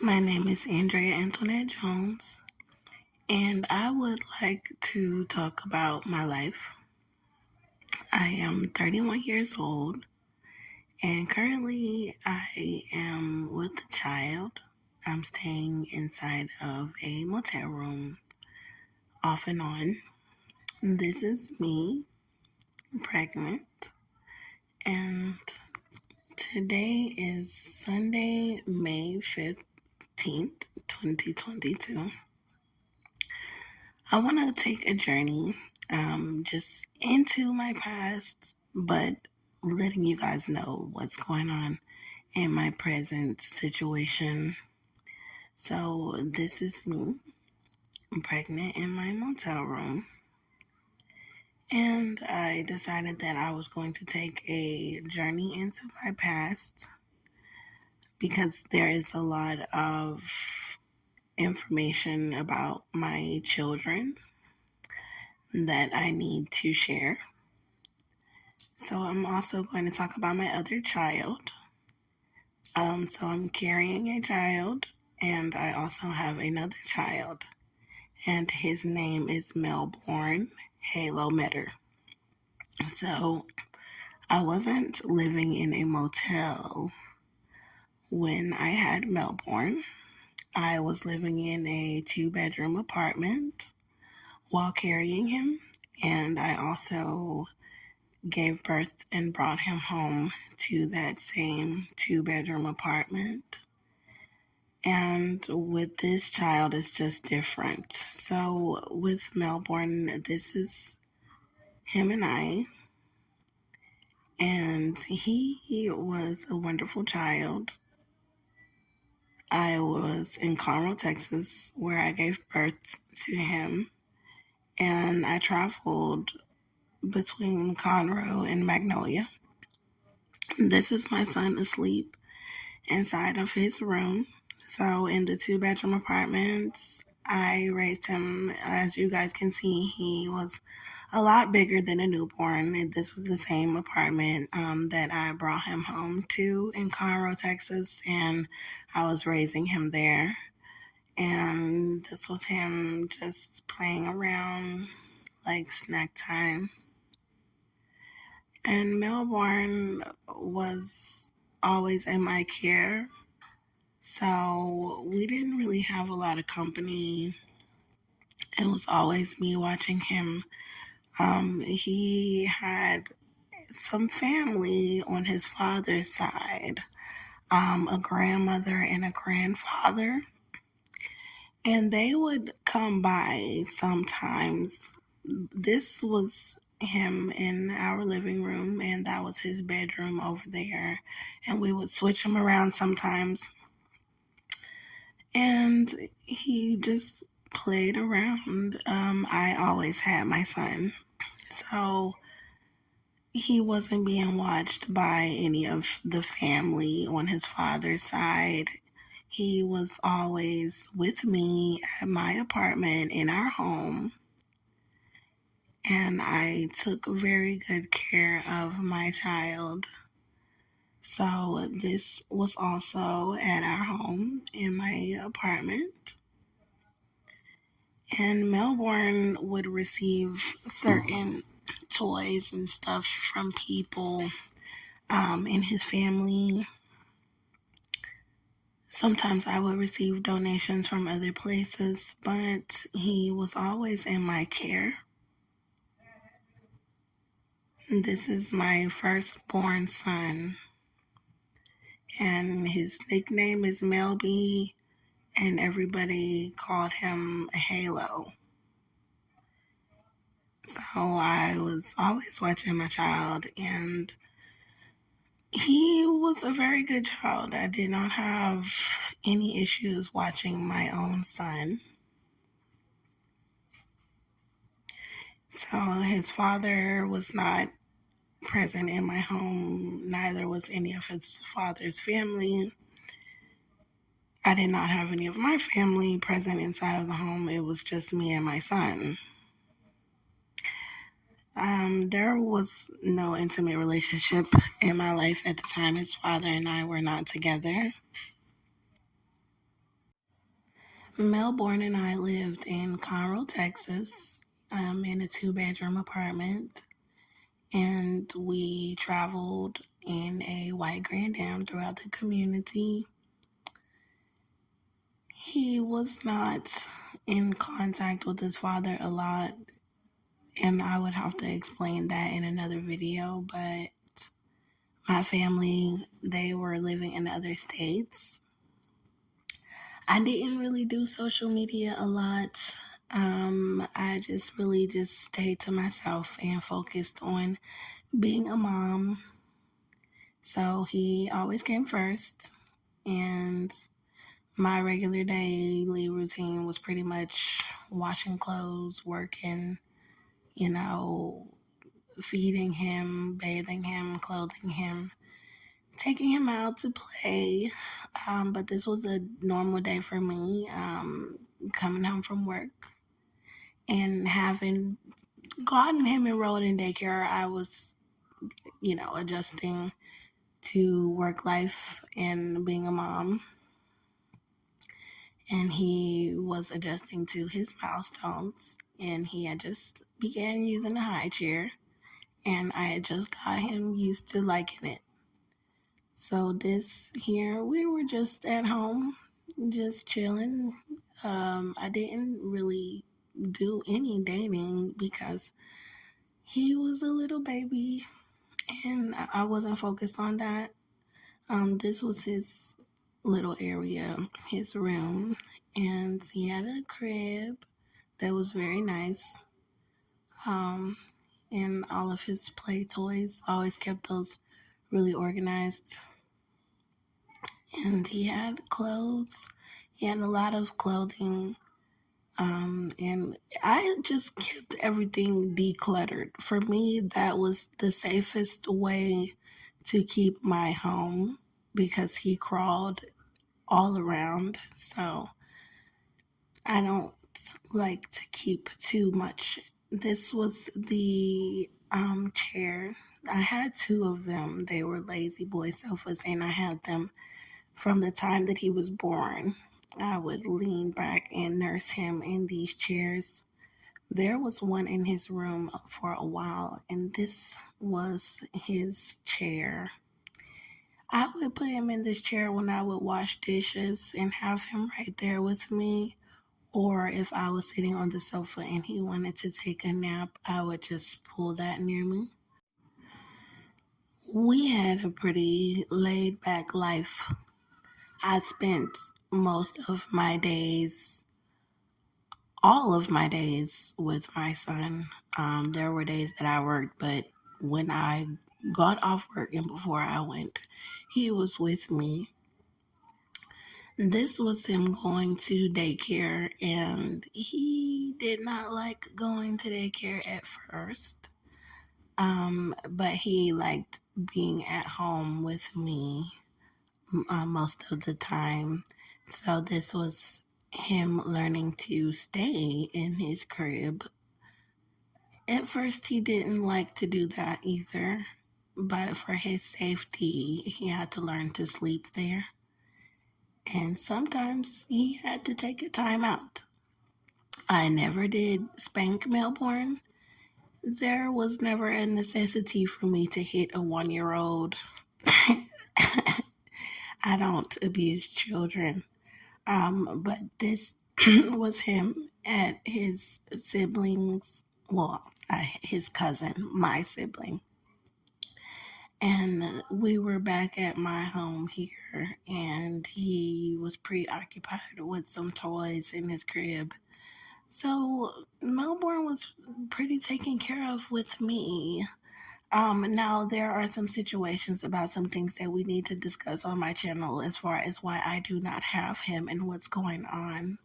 My name is Andrea Antoinette Jones, and I would like to talk about my life. I am 31 years old, and currently I am with a child. I'm staying inside of a motel room off and on. This is me, pregnant, and today is Sunday, May 15th, 2022. I want to take a journey just into my past, but letting you guys know what's going on in my present situation. So, this is me. I'm pregnant in my motel room. And I decided that I was going to take a journey into my past because there is a lot of information about my children that I need to share. So I'm also going to talk about my other child. So I'm carrying a child, and I also have another child, and his name is Melbourne Halo Metter. So I wasn't living in a motel when I had Melbourne. I was living in a 2-bedroom apartment while carrying him, and I also gave birth and brought him home to that same 2-bedroom apartment. And with this child, it's just different. So with Melbourne, this is him and I. And he was a wonderful child. I was in Conroe, Texas, where I gave birth to him. And I traveled between Conroe and Magnolia. This is my son asleep inside of his room. So in the 2-bedroom apartments, I raised him. As you guys can see, he was a lot bigger than a newborn. And this was the same apartment that I brought him home to in Conroe, Texas, and I was raising him there. And this was him just playing around like snack time. And Melbourne was always in my care. So we didn't really have a lot of company. It was always me watching him. He had some family on his father's side, a grandmother and a grandfather. And they would come by sometimes. This was him in our living room, and that was his bedroom over there. And we would switch him around sometimes. And he just played around. I always had my son, so he wasn't being watched by any of the family on his father's side. He was always with me at my apartment in our home, and I took very good care of my child. So this was also at our home in my apartment. And Melbourne would receive certain toys and stuff from people in his family. Sometimes I would receive donations from other places, but he was always in my care. This is my firstborn son, and his nickname is Melby, and everybody called him Halo. So I was always watching my child, and he was a very good child. I did not have any issues watching my own son. So his father was not present in my home, neither was any of his father's family. I did not have any of my family present inside of the home. It was just me and my son. There was no intimate relationship in my life at the time. His father and I were not together. Melbourne and I lived in Conroe, Texas, in a 2-bedroom apartment, and we traveled in a white Grand Am throughout the community. He was not in contact with his father a lot, and I would have to explain that in another video, but my family, they were living in other states. I didn't really do social media a lot. I just really just stayed to myself and focused on being a mom. So he always came first, and my regular daily routine was pretty much washing clothes, working, you know, feeding him, bathing him, clothing him, taking him out to play. But this was a normal day for me, coming home from work and having gotten him enrolled in daycare. I was, adjusting to work life and being a mom. And he was adjusting to his milestones. And he had just began using the high chair. And I had just got him used to liking it. So this here, we were just at home, just chilling. I didn't really do any dating because he was a little baby and I wasn't focused on that. This was his little area, his room, and he had a crib that was very nice. Um, and all of his play toys, always kept those really organized. And he had clothes. He had a lot of clothing. And I just kept everything decluttered. For me, that was the safest way to keep my home because he crawled all around. So I don't like to keep too much. This was the chair. I had two of them. They were lazy boy sofas, and I had them from the time that he was born. I would lean back and nurse him in these chairs. There was one in his room for a while, and this was his chair. I would put him in this chair when I would wash dishes and have him right there with me. Or if I was sitting on the sofa and he wanted to take a nap, I would just pull that near me. We had a pretty laid back life. I spent most of my days, all of my days with my son. There were days that I worked, but when I got off work and before I went, he was with me. This was him going to daycare, and he did not like going to daycare at first. But he liked being at home with me most of the time. So this was him learning to stay in his crib. At first, he didn't like to do that either, but for his safety, he had to learn to sleep there. And sometimes he had to take a time out. I never did spank Melbourne. There was never a necessity for me to hit a 1-year-old. I don't abuse children. But this was him at his siblings, well, his cousin, my sibling. And we were back at my home here, and he was preoccupied with some toys in his crib. So Melbourne was pretty taken care of with me. Now there are some situations about some things that we need to discuss on my channel as far as why I do not have him and what's going on.